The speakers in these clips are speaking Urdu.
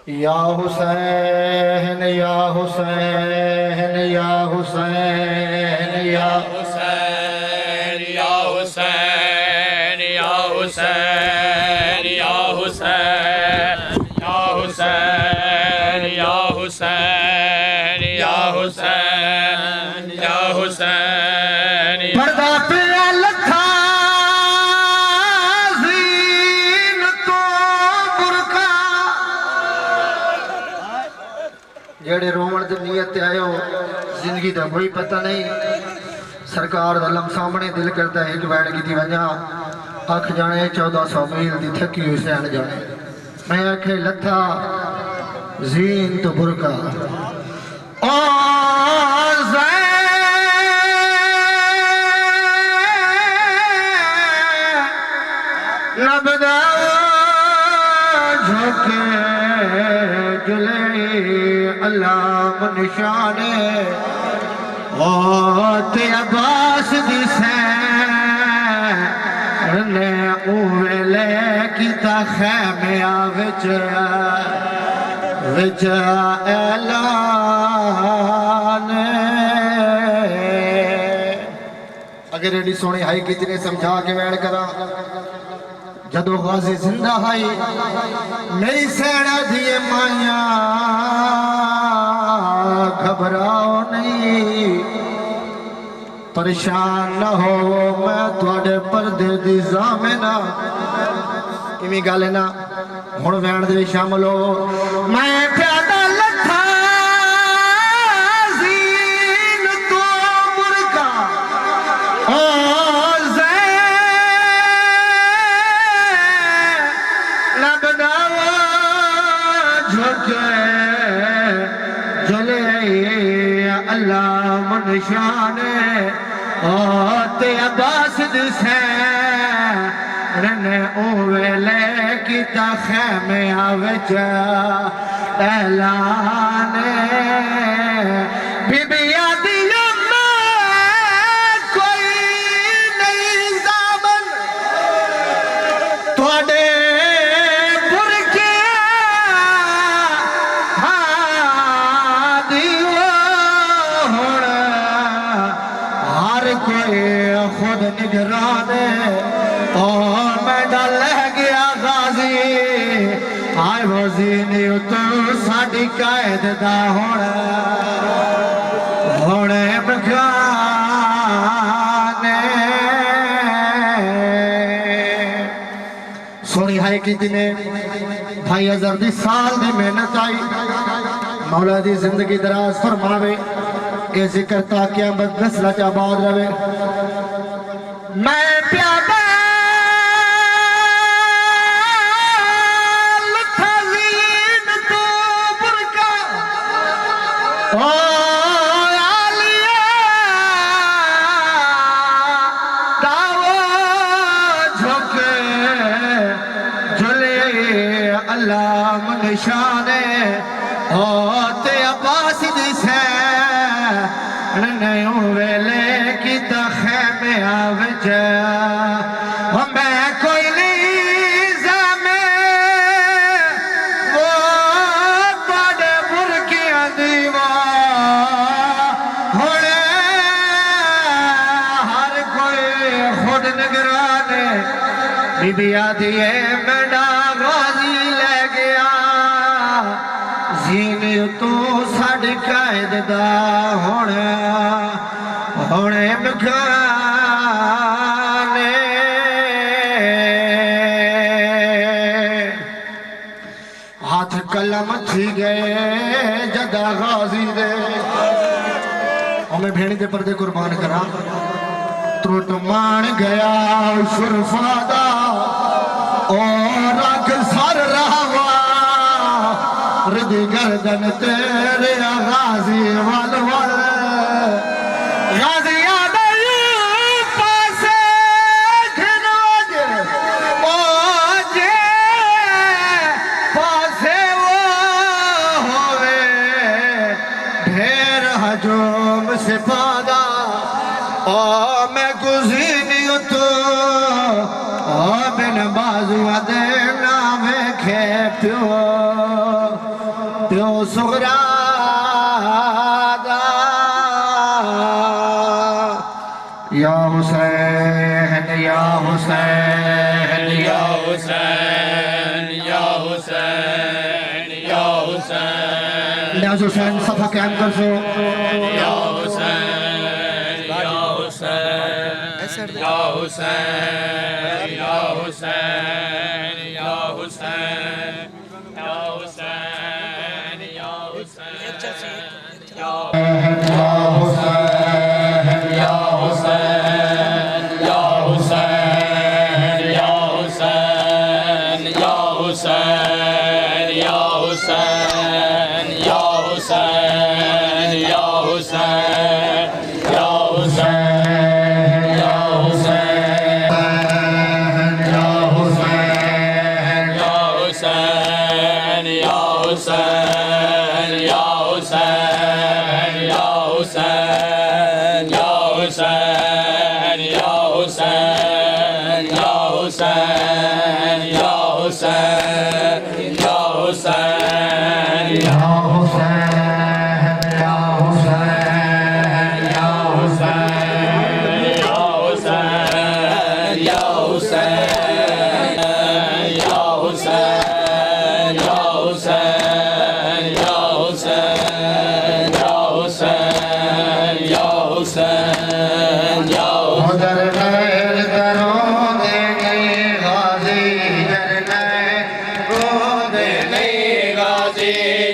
یا حسین یا حسین یا حسین یا حسین یا حسین یا حسین یا حسین یا حسین یا حسین یا حسین یا حسین پردہ پہ لکھا زین تو برکا جڑے رومن دی نیت تے آئے ہو زندگی دا کوئی پتہ نہیں سرکار دا لم سامنے دل کرتا ہے ایک بیٹھ کی دی وجہ آنکھ جانے 1400 میل دی تھکی ہوئی سین جانے میں آنکھیں لتھا زین تو برکا اور نبدا جھوکے جلے علام نشانے تے عباس دی سینے اوے لے کیتا خیمیا وچ اعلان اگر ایڈی سونی ہائی کتنے سمجھا کے بیٹھ کرا جدو غازی زندہ ہائی میری سیڑا دیئے مائیاں گھبراؤ نہیں پریشان نہ ہو میں تواڈے پردے دی زامنہ کمی گالے نا ہون وین دے شامل ہو میں پیادہ لکھا زین تو برکا اور علام نشانے تے عباس دی سین اوے لے کیتا خیمیا وچ اعلان بی بی آدی کوئی نہیں زامن تواڈے خود نگرانے اور میں ڈال لہ گیا غازی آئے وزینی تو ساڑی قائد دا ہونے بکھانے سونی ہائی کی تینے بھائی عزر دی سال دی محنت آئی مولا دی زندگی دراز فرماوے اے ذکر تاکہ احمد نسلہ آباد رہے میں پیادہ لکھا زین تو برکا او عالیہ داو جھوکے جلے علام نشانے تے عباس دی سین ویلے کی تخیمیا وچ میں کوئی نیزہ میں وہ بڑے برکیاں دیوا ہونے ہر کوئی خود نگرانے بی بی آدھی میڈا غازی لے گیا زین تو ساڑھ قائد دا ہونے مکھانے ہاتھ کلم تھی گئے جدہ غازی دے ہمیں بھیڑی دے پردے قربان کرا تروٹ مان گیا شرفادہ اور رکھ سر رہا ردی گردن تیرے غازی والوال غازی آدھائی پاسے کھنوج اوجے پاسے وہ ہوئے ڈھیر حجوم سپادہ او میں گزینی تو او بن بازو دینا میں کھے پیو جو سغرا دا یا حسین یا حسین یا حسین یا حسین یا حسین نیاز حسین صفحہ قائم کر سو یا حسین یا حسین یا حسین یا حسین یا حسین یا حسین یا حسین یا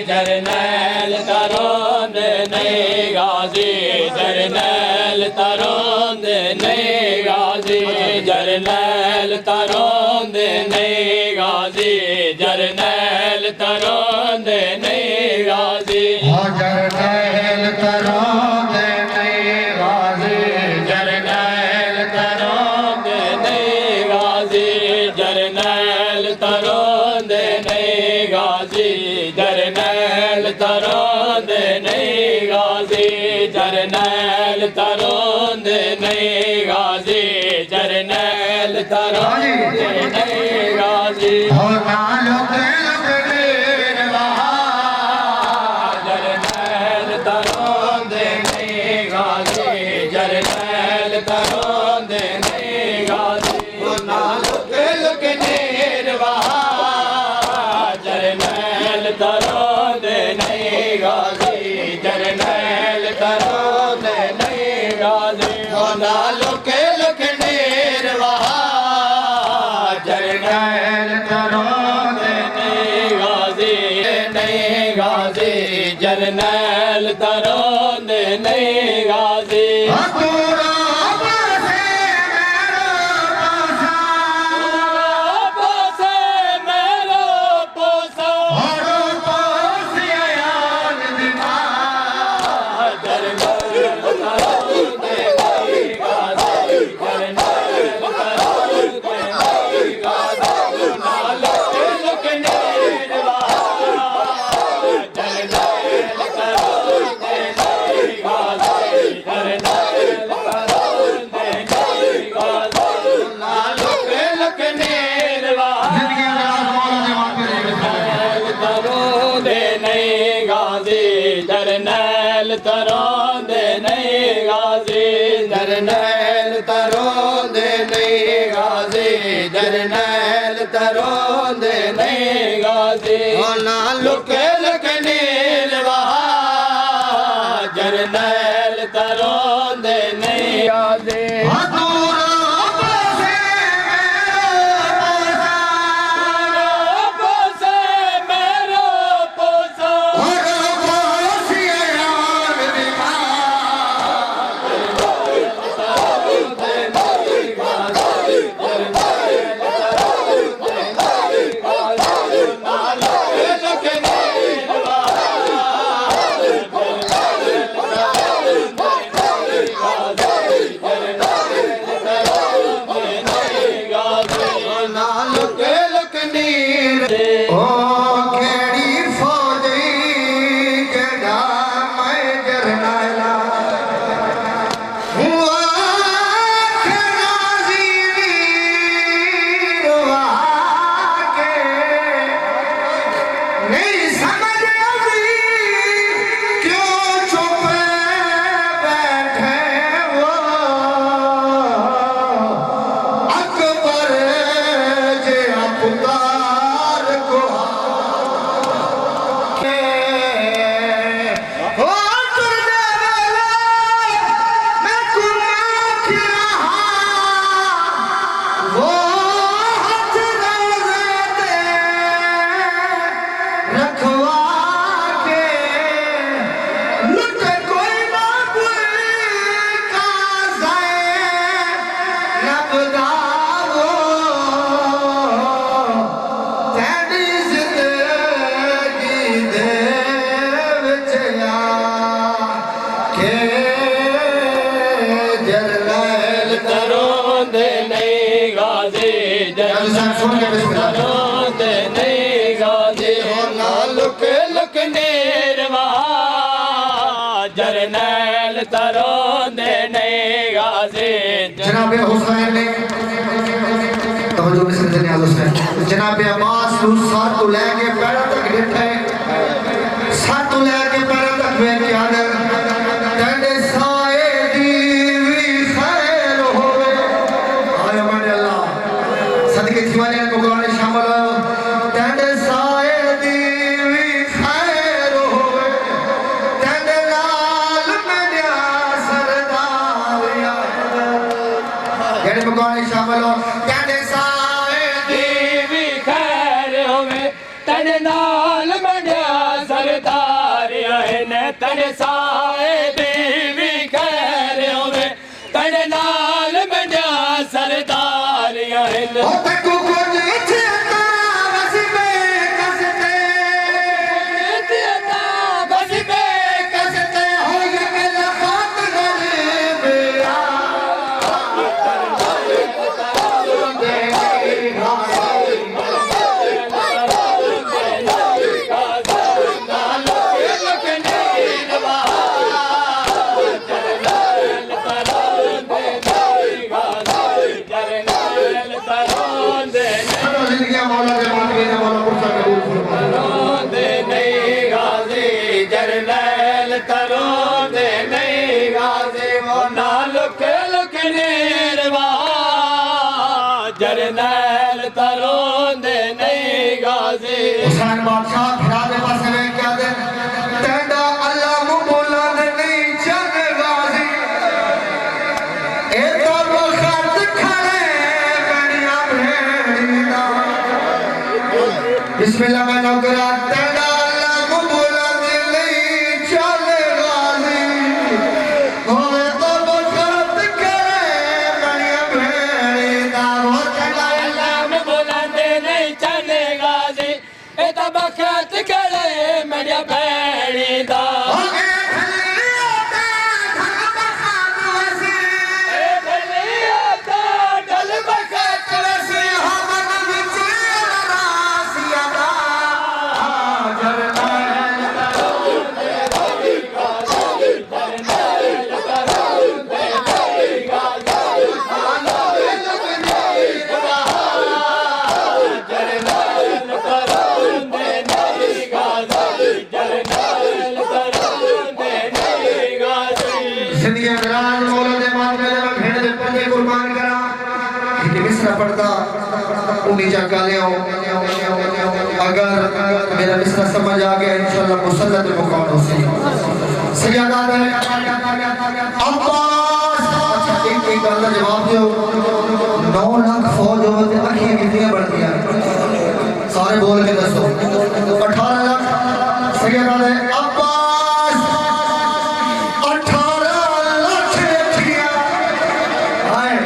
جرنیل تروند نئی غازی جرنیل تروند نئی غازی جرنیل تروند نئی غازی جرنیل تروند نئی غازی جرنیل تروند نئی غازی جرنیل تروند نئی غازی جرنیل تروند نئی غازی جرنیل تروند نئی غازی جرنیل تروند نئی غازی جرنیل تروند نئی غازی لک نیروا جرنیل تروند نئی غازی جرنیل تروند نئی غازی لک نیروا جرنیل تروند نئی غازی نئی غازی جرنیل تروند نئی غازی جرنیل تروند نئی غازی جرنیل تروند نئی غازی جرنیل تروند نئی غازی لک نیروا جرنیل تروند نئی غازی نہیں سمجھ تیری زندگی دے وچ آ کے جرنیل ترون دے نہیں غازی سن کے بسم اللہ ترون دے نہیں غازی ہونا لک لک نیروا جرنیل ترون دے نہیں غازی جناب حسین نے توجہ میں سے نیاز حسین جناب عباس کو ساتھ تو لے کے پیرا تک ڈٹھے ساتھ تو لے کے پیرا تک میں کیا در تیرے سائے دی وی خیر ہوئے آیا مان اللہ صدقے تھیوانے کو قرآن شامل ہو تیرے سائے دی وی خیر ہوئے تیرے لال میں نیا سرداریا یعنی کو قرآن شامل ہو تیرے سائے دی دیوی خیر ہوئے تن نال منڈیا سردار آئین تن سائے دیوی خیر ہوئے تن نال منڈیا سردار آئین تکو کچھ اتھیتا بس بے کستے بس بے کستے ہو یہ میرا خات غریب زندگیاں مولا کے مانوی نے مولا پرسا قبول فرمائے جرنیل ترون دے نہیں غازی مونا لک لک نیروا جرنیل ترون دے نہیں غازی حسین بادشاہ پھرا دے پاسے میں کیا دے تیڈا اللہ مبولا دے نہیں چند غازی اے تو بخت کھڑے بڑیا بھیڑینا بسم اللہ میں نوکرہ تیڈا اللہ مبولا دے نہیں چند غازی ہوئے تو بخت کھڑے بڑیا بھیڑینا وہ تیڈا اللہ میں بلندے نہیں چلے غازی اے طبقات گڑے میرے بھیڑی دا اے بھلیاتا ڈل بخت ویسے زندگی اگران مولا دے مات میں میں بھیڑ دے پردے قربان کرا کہ مصرہ پڑھتا انہی جگہ لے ہو اگر میرا مصرہ سمجھ آگیا انشاءاللہ مسلط مقام ہو سی سیادہ دے عباس اچھا ایک اللہ جواب دیو 9 لاکھ فوج ہوتے اکھیں کتنی بڑھ دیا سارے بول کے دسو 18 لاکھ سیادہ دے عباس 18 لاکھ رکھیا آئے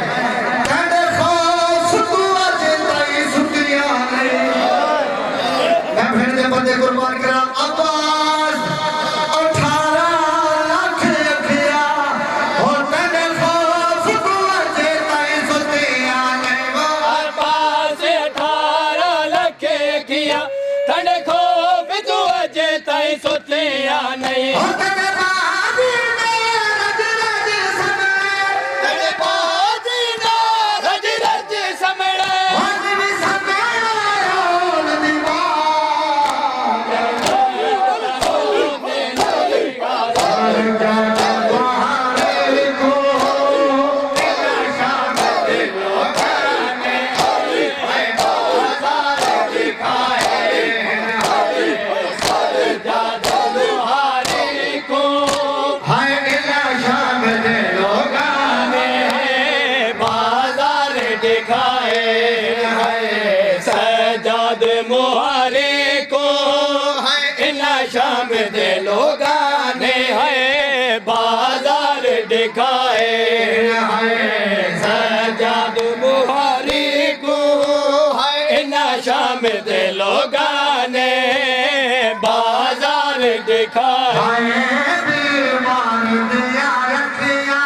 تیرے خوف تو اجے تائی ستیا نہیں میں پھر دے بندے قربان کرا عباس 18 لاکھ رکھیا اور تیرے خوف تو اجے تائی ستیا نہیں عباس 18 لکھ کیا تھڑے خوف تو اجے تائی سوتیا نہیں اور تیرے بازی میں رج رج سمے تھڑے بازی نا رج رج سمڑے بازی میں سمے رول دیوار سجاد مہارے کو شام دے لوگانے ہے بازار دکھائے سجاد مہارے کو شام دے لوگاں نے بازار دکھائے بیمار دیا رکھیا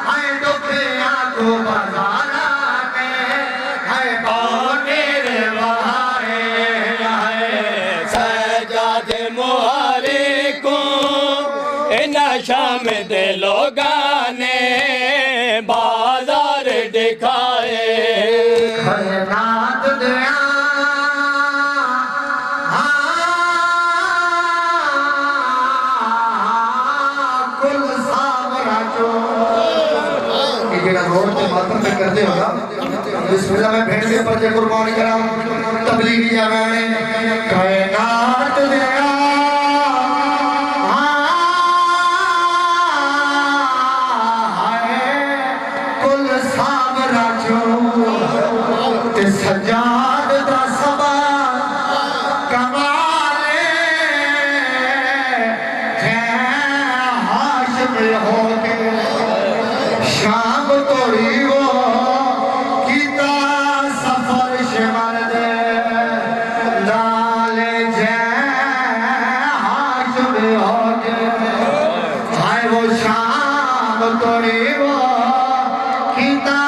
ہے دکھیا کو بازار میں ہے میرے وہارے ہے سجاد مہارے کو ان شام دے لوگاں نے بازار دکھائے خیرات دیا کل سامرا جو یہ جڑا روڈ تے ماتم پہ کرتے ہوگا بسم اللہ میں بھیڑ کے پرچے قربانی کرام تبلیغی جامعے خیرات دیا سجاد دا سبا کمالے جہاں ہاشم ہو کے شام توڑی وہ کیتا سفر شمر دے نالے جہاں ہاشم ہو کے ہائے وہ شام توڑی وہ کیتا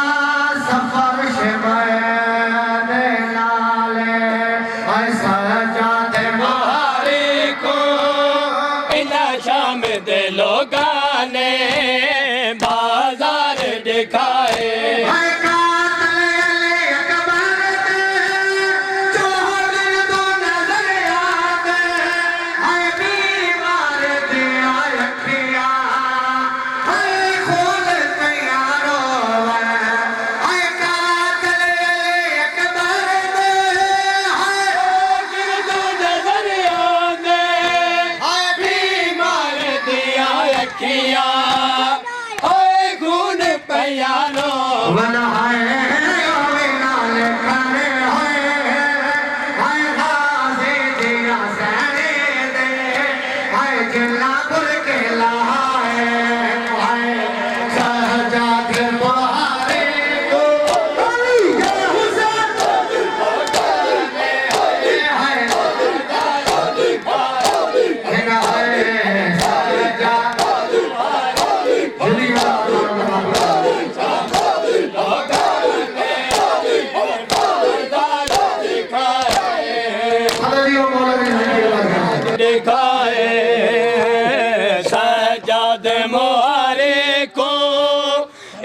سفر شمر لوگاں نے بازار دکھائے سجاد مہارے کو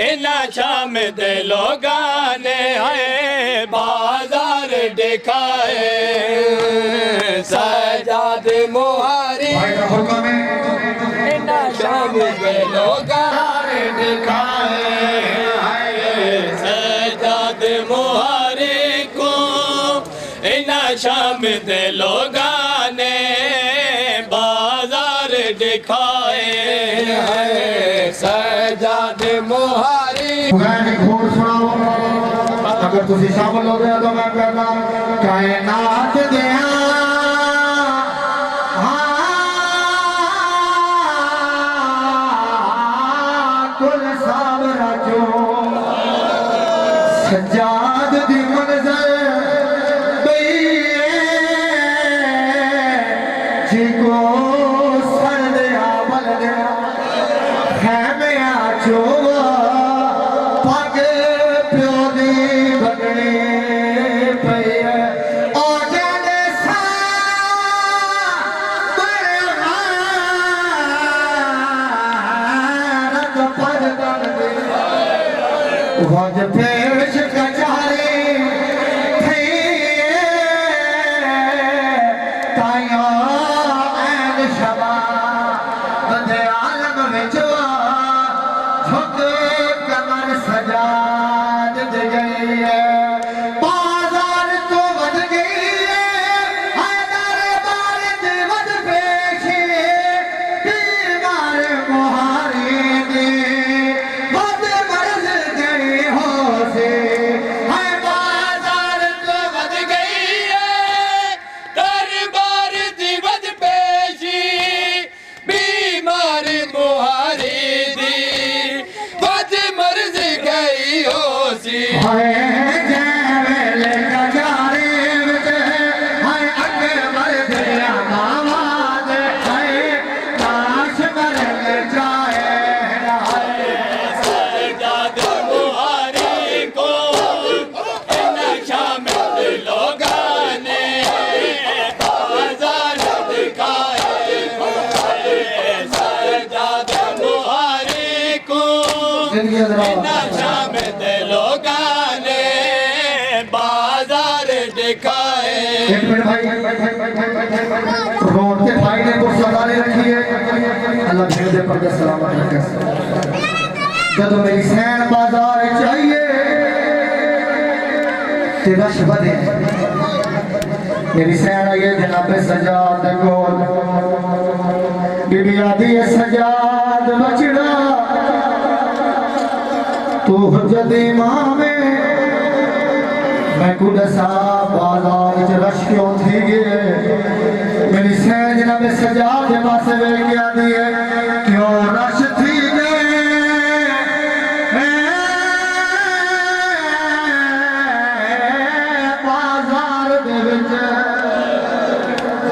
ان شام دے لوگاں نے ہے بازار دکھائے سجاد مہارے ان شام دے لوگاں دکھائے سجاد مہارے کو ان شام دے لوگاں نے بازار دکھائے سجاد مہاری گھوڑ سناؤ اگر تسی شامل ہو گیا تو میں کہنا کائنات دیا کل سامرا جو سجاد دی منظر جی کو سر دیا بل دیا خیمیا چوبا پاک پیو دی بگڑی پئی او جانے سا بڑا رنگ پر کر دے وج پیش کچاری سجاد جگئی ہے بازار تو ود گئی ہے حیدر بارد ود پیشی بیمار مہاری دی ود مرض گئی ہو سے بازار تو ود گئی ہے دربار دی ود پیشی بیمار مہاری دی ود مرض گئی ہو سی جیویل کچاری وچ لگی حضرات شام دے لوگاں نے بازار دکھائے ایک منٹ بھائی روڈ کے بھائی نے تو سزا لے رکھی ہے اللہ بھیڑ دے پر سلامت رکھے جب میری سین بازار چاہیے تیرا شبہ دے میری سین آئیے جناب سجاد گول بی بی آدھی ہے سجاد بچڑا تو حجت امام میں کو دسا بازار رش کیوں تھی گئے میری سین جناب سجاد پاسے ویل کے آدھی ہے کیوں رش تھی گئے بازار دے وچ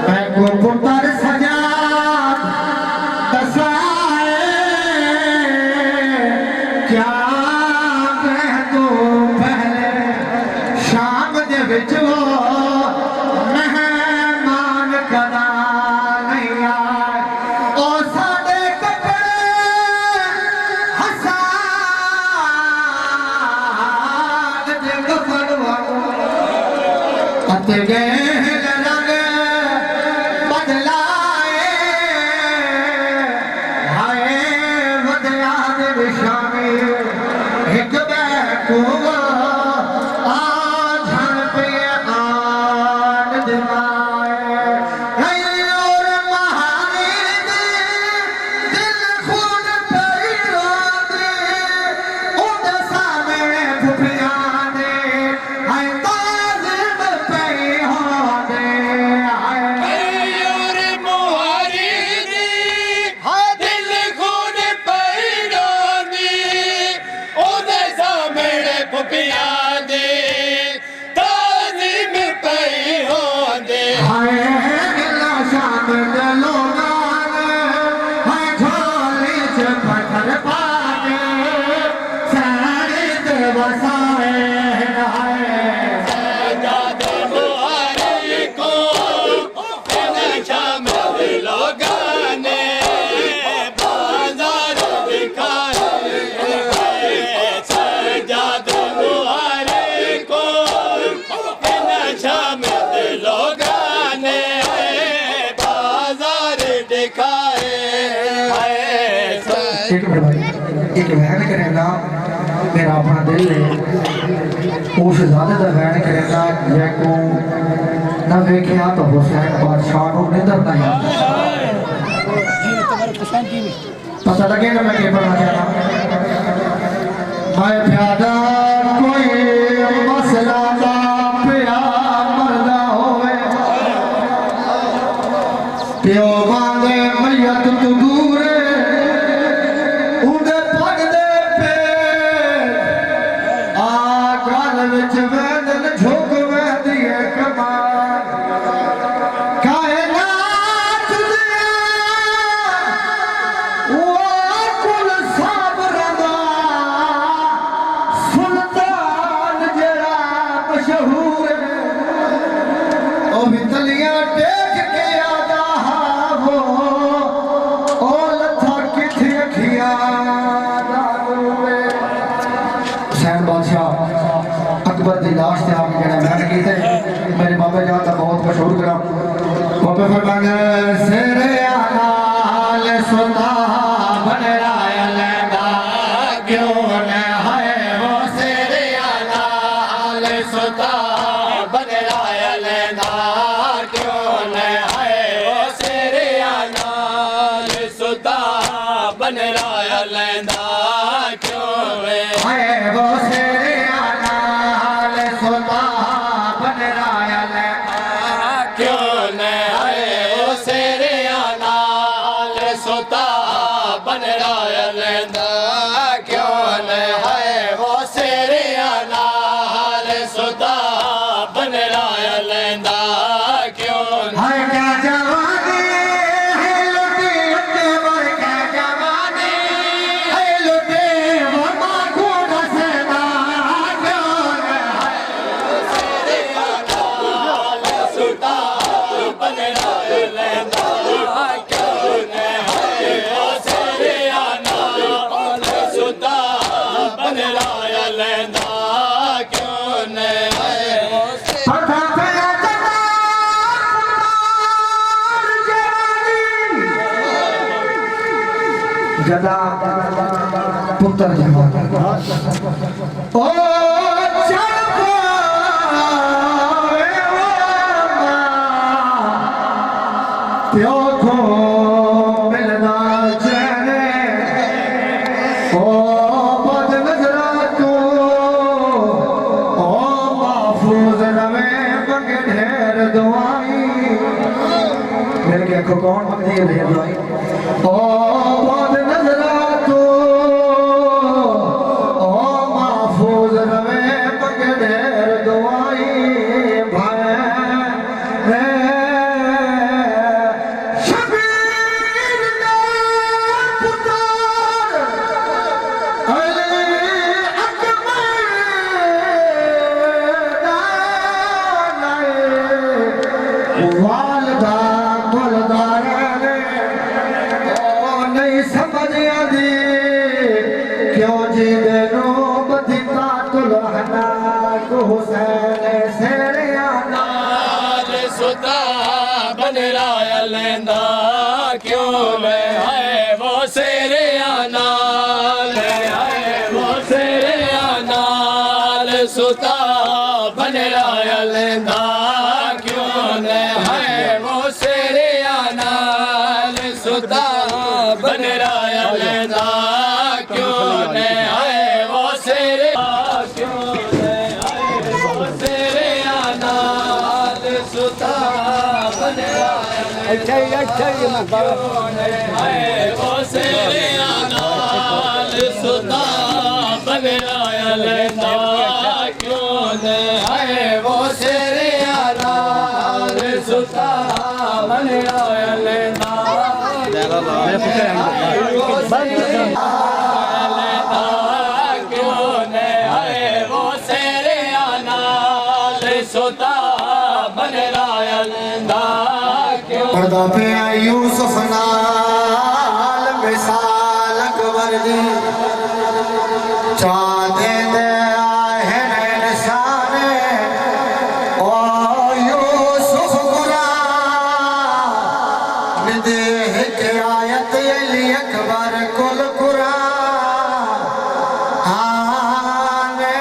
میں کو پتر سجاد دسائے کیا کہہ تو پہلے شام دے وچ وہ مہمان کدا نہیں آئے او ساڈے کپڑے حسان دے کفن وانگو اتے گئے رنگ بدلائے ہائے ودیا دے نشانے ایک بیکو ایک وین کریں گا میرا اپنا دل ہے اس زیادہ تر وین کریں گا جے کو نہ دیکھیا تو حسین بادشاہ کو ندر نہیں پتہ لگے گا میں کہ پڑھنا چاہنا میں پیادہ کوئی مسئلہ نہ پیا مردہ ہوئے پیو مانگے میت تو دورے میرے بابا جان کا بہت مشہور کرام بابا فرمانا سرے آنال ستا بن رائے لیندا کیوں نہ ہے وہ سرے آنال ستا بن رائے لیندا کیوں نہ ہے وہ سرے آنال ستا بن رائے لیندا کیوں ہے وہ سرے آنال ستا جدا پتر جوان او چاپو پیو کو ملنا چہنے او بد نظراتو او محفوظ روے بگے ڈھیر دعائی میرے کہ کو کون بگے ڈھیر دعائی او بد نظراتو او محفوظ روے بگے ڈھیر دعائی بن رایا لیندہ کیوں لے آئے وہ سیریا نال لے آئے وہ سیریا نال ستا بن رایا لیندہ کیوں لے آئے وہ سیریا نال ستا بن رایا لیندہ کیوں لے آئے وہ سیریا کیوں لے آئے وہ سیریا نال ستا آئے وہ سیریا نال ستا بن رایا لیندہ کیوں لے آئے وہ سیریا نال ستا بن رایا لیندہ کیوں لے آئے وہ سیریا نال ستا بن رایا لیندہ پردہ پہ یوسف نال مثال اکبر دی چاندے دے آئے نشانے او یوسف قرآن ندیہ کے آیت علی اکبر کل قرآن آنے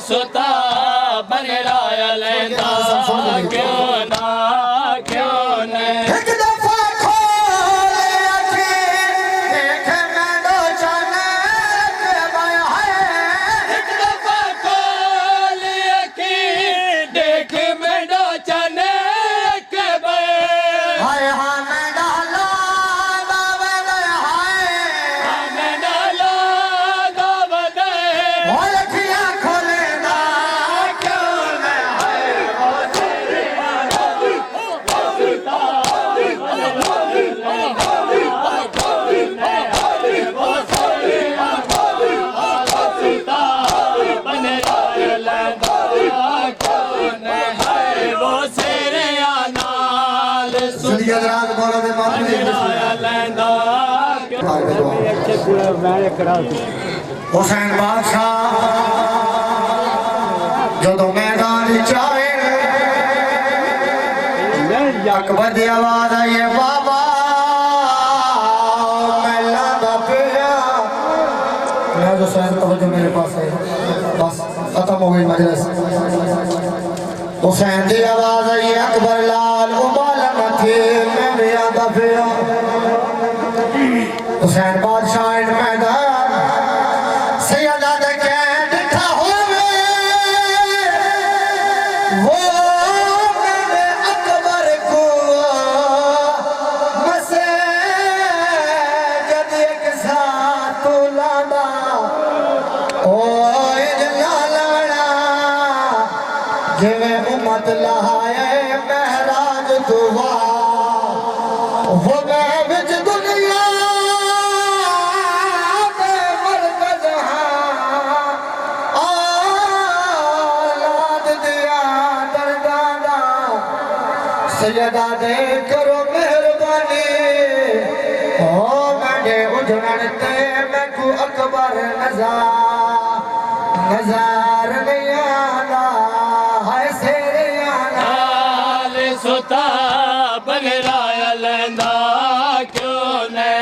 ستا بن رایا لیندہ کیوں نہ کیوں نہ ایک دفعہ کھولے اکھی دیکھ میں دو جانے کے بایا ہے ایک دفعہ کھولے اکھی دیکھ میں دو جانے کے بایا ہائے ہاں میں ڈالا دعوے دے ہائے میں ڈالا دعوے دے اور اکھیاں کھولے حسین بادشاہ جدو میدان چاہے اکبر دی آواز آئیے بابا میں لانا پیا میں حسین توجہ میرے پاس ہے بس ختم ہو گئی مجلس حسین دی آواز آئیے اکبر لال ابالا نہ تھی میں بھی آدھا پیا حسین بادشاہ ان میدان سیدہ دکھے ڈٹھا ہوئے وہ میں اکبر کو مسجد ایک ساتھ تو لانا او اجلا لڑا جویں امت لہائے مہراج دعا وہ میں بچ دنیا تے کرو مہربانی او میں اجڑن تے میں کو اکبر نظر نہیں آنا ہے سیرے آنا حال ستا بغرایا لیندا کیوں نے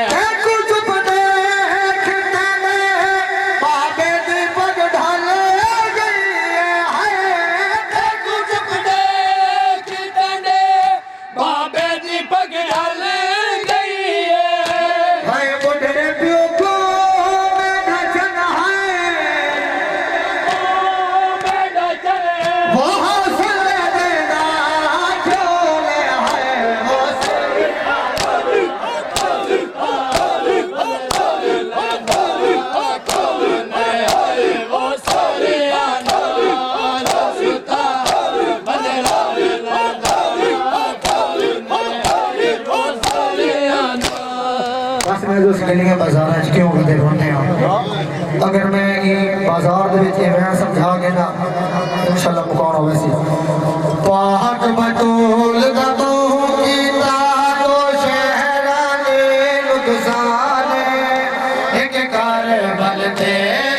بازار کیوں کدے رونے اگر میں یہ بازار دے وچ ایویں سمجھا کے نا انشاءاللہ مکان ہوے سی پاک بطول دا تو کیتا تو شہراں دے نقصان ایک کربل تے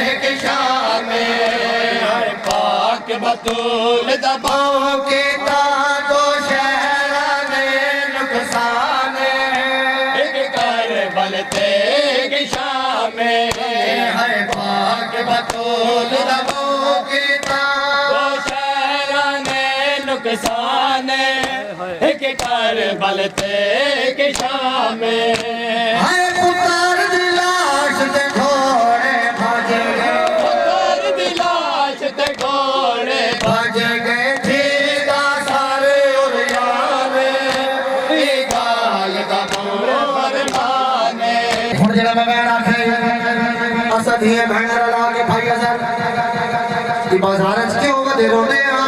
ایک شام ہائے پاک بطول دا تو کیتا تو شہراں دے نقصان ایک کربل تے ایک شام ہے پاک بطول دبو کیتا دو شہراں نے نقصان ایک کربل تے ایک شام ہے پتر دی لاش تے گھوڑے بھج گئے پتر دی لاش تے گھوڑے بھج گئے تھی دا سارے اور یارے ای گال دا فرمان ہن جڑا میں بہن آکھے اسد ہی بہن رلا کے بھائی اسد دی بازار وچ کیوں ودے رونے آ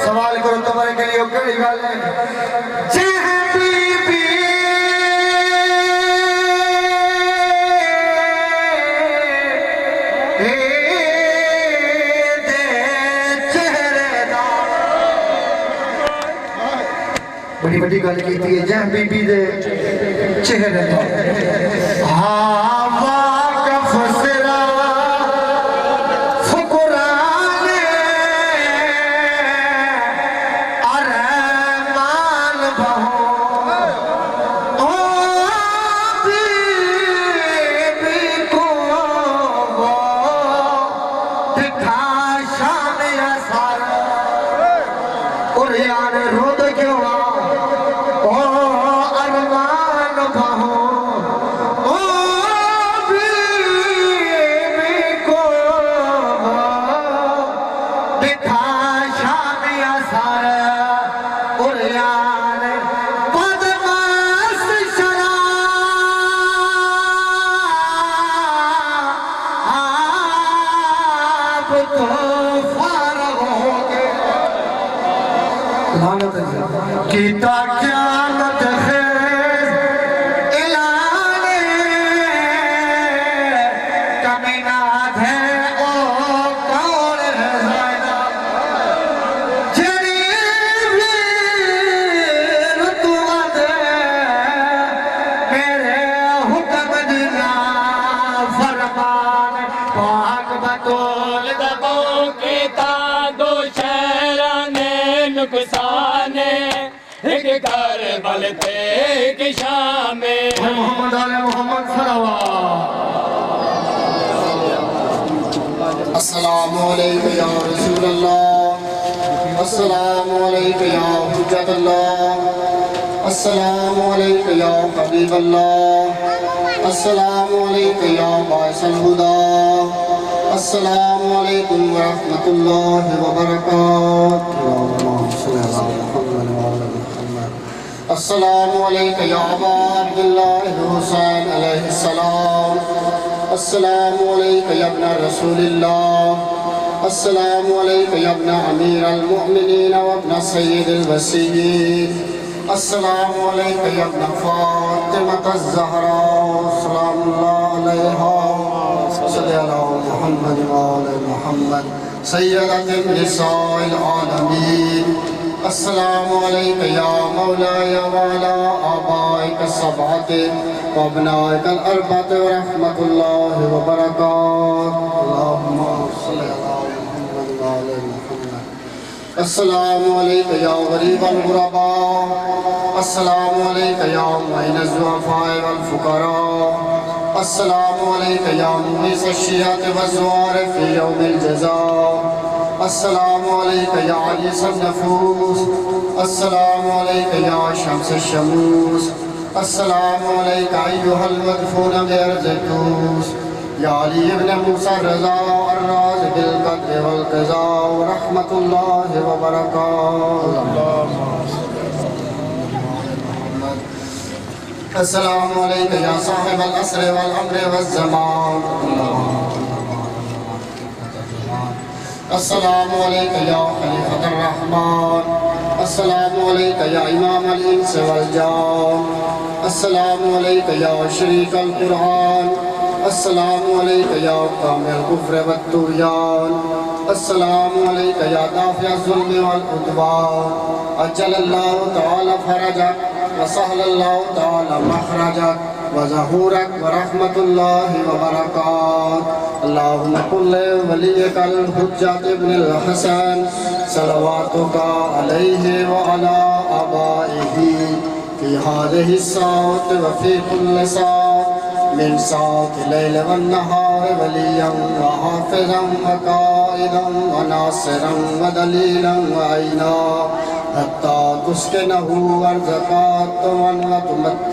سوال کرو تمہارے کے لیے کیڑی گل ہے چہ بی بی بڑی بڑی گل کیتی ہے جہ بی بی دے چہرے دا ہاں واقف سرا فقران ارمان بہو او بی بی کو وہ دکھا شان اثر اور یار رود کیوں کیتا قیامت خیز اعلان کمینات ہے او کون ہے زائدہ جڑی ویر تو دے میرے حکم دینا فرمان پاک بطول دبو کیتا دو شہراں نے نقصان ایک کربل تے ایک شام محمد علی محمد صلوات السلام علیکم یا رسول اللہ السلام علیکم یا حجت اللہ السلام علیکم یا حبیب اللہ السلام علیکم یا باعث الہدی السلام علیکم ورحمۃ اللہ وبرکاتہ اللہم صلی علی محمد وعلی محمد السلام علیکم یا ابا عبداللہ حسین علیہ السلام السلام علیکم یا ابن رسول اللہ السلام علیکم یا ابن امیر المؤمنین و ابن سید الوسیین السلام علیکم یا ابن فاطمة الزہراء سلام اللہ علیہا صلی اللہ محمد و آل محمد سیدت النساء العالمین السلام عليك يا مولاي وعلى آبائك السبعة وأبنائك الأربعة ورحمة الله وبركاته. اللهم صل على محمد وعلى محمد. السلام عليك يا غريب الغرباء. السلام عليك يا معين الضعفاء والفقراء. السلام عليك يا مغيث الشيعة والزوار في يوم الجزاء. السلام عليك يا عيسى النفوس. السلام عليك يا شمس الشموس. السلام عليك أيها المدفون غير زيتوس يا علي بن موسى الرضا الرازق بالقدر والقضاء ورحمة الله وبركاته. السلام عليك يا صاحب الأسر والأمر والزمان. السلام عليك يا خليفة الرحمن. السلام عليك يا إمام الإنس والجان. السلام عليك يا شريك القرآن. السلام عليك يا قامع الكفر والطغيان. السلام عليك يا دافع الظلم والعدوان. أجل الله تعالى فرجك وسهل الله تعالى مخرجك وظهورك ورحمة الله وبركاته. اللهم كن لوليك الحجة ابن الحسن صلواتك عليه وعلى آبائه في هذه الساعة وفي كل ساعة من ساعة الليل والنهار وليا وحافظا وقائدا وناصرا ودليلا وعينا حتى تسكنه أرزقا وتمتع